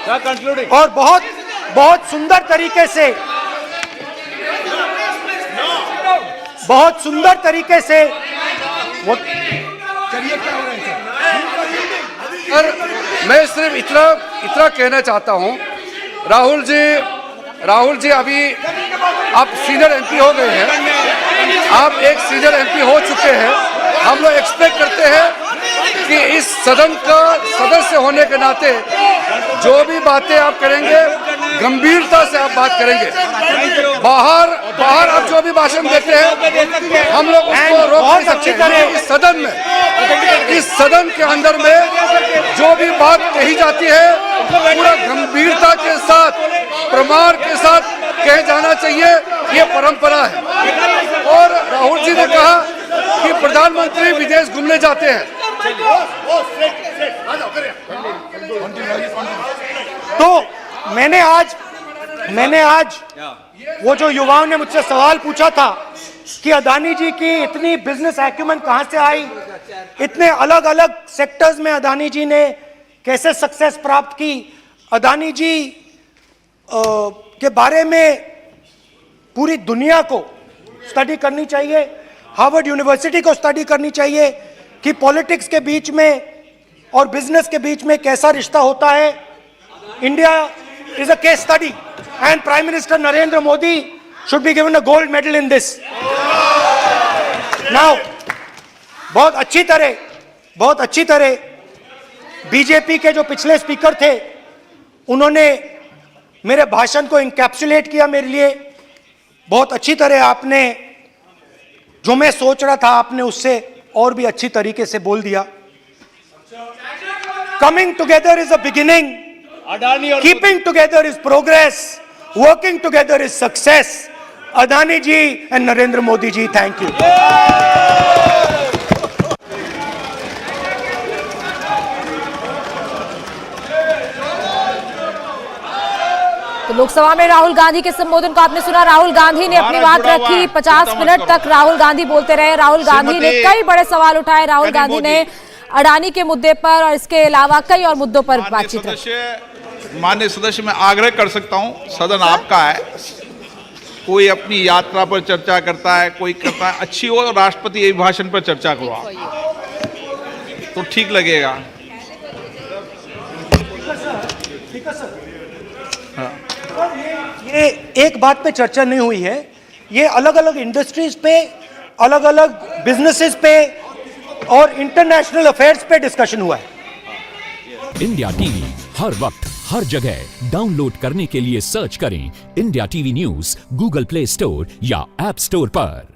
Speaker 3: Sir, concluding.
Speaker 2: और बहुत सुंदर तरीके से वो चलिए क्या हो रहा है
Speaker 6: और मैं सिर्फ इतना कहना चाहता हूं, राहुल जी अभी आप सीनियर एमपी हो गए हैं, आप एक सीनियर एमपी हो चुके हैं। हम लोग एक्सपेक्ट करते हैं कि इस सदन का सदस्य होने के नाते जो भी बातें आप करेंगे गंभीरता से आप बात करेंगे। बाहर आप जो भी भाषण देते हैं हम लोग उसको रोक नहीं सकते हैं। इस सदन के अंदर में जो भी बात कही जाती है पूरा गंभीरता के साथ, प्रमाण के साथ कहे जाना चाहिए, ये परंपरा है। और राहुल जी ने कहा कि प्रधानमंत्री विदेश घूमने जाते हैं,
Speaker 2: तो मैंने आज वो जो युवाओं ने मुझसे सवाल पूछा था कि अदानी जी की इतनी बिजनेस एक्यूमेंट कहां से आई, इतने अलग अलग सेक्टर्स में अदानी जी ने कैसे सक्सेस प्राप्त की, अदानी जी के बारे में पूरी दुनिया को स्टडी करनी चाहिए, हार्वर्ड यूनिवर्सिटी को स्टडी करनी चाहिए कि पॉलिटिक्स के बीच में और बिजनेस के बीच में कैसा रिश्ता होता है। India is a case study and prime minister Narendra Modi should be given a gold medal in this. Now बहुत अच्छी तरह बीजेपी के जो पिछले स्पीकर थे उन्होंने मेरे भाषण को इंकैप्सुलेट किया मेरे लिए बहुत अच्छी तरह। आपने जो मैं सोच रहा था आपने उससे और भी अच्छी तरीके से बोल दिया। Coming together is a beginning, keeping together is progress, working together is success. Adani ji and Narendra Modi ji, thank you.
Speaker 1: तो लोकसभा में राहुल गांधी के संबोधन को आपने सुना। राहुल गांधी ने अपनी बात रखी, 50 मिनट तक राहुल गांधी बोलते रहे। राहुल गांधी ने कई बड़े सवाल उठाए। राहुल गांधी ने अडानी के मुद्दे पर और इसके अलावा कई और मुद्दों पर बातचीत रखी।
Speaker 4: माननीय सदस्य, मैं आग्रह कर सकता हूं, सदन आपका है, कोई अपनी यात्रा पर चर्चा करता है, कोई करता है, अच्छी हो राष्ट्रपति अभिभाषण पर चर्चा करो आप, तो ठीक लगेगा।
Speaker 2: ये एक बात पे चर्चा नहीं हुई है, ये अलग अलग इंडस्ट्रीज पे, अलग अलग बिजनेसेस पे और इंटरनेशनल अफेयर्स पे डिस्कशन हुआ है।
Speaker 7: इंडिया टीवी हर वक्त हर जगह डाउनलोड करने के लिए सर्च करें India TV news Google play store या ऐप स्टोर पर।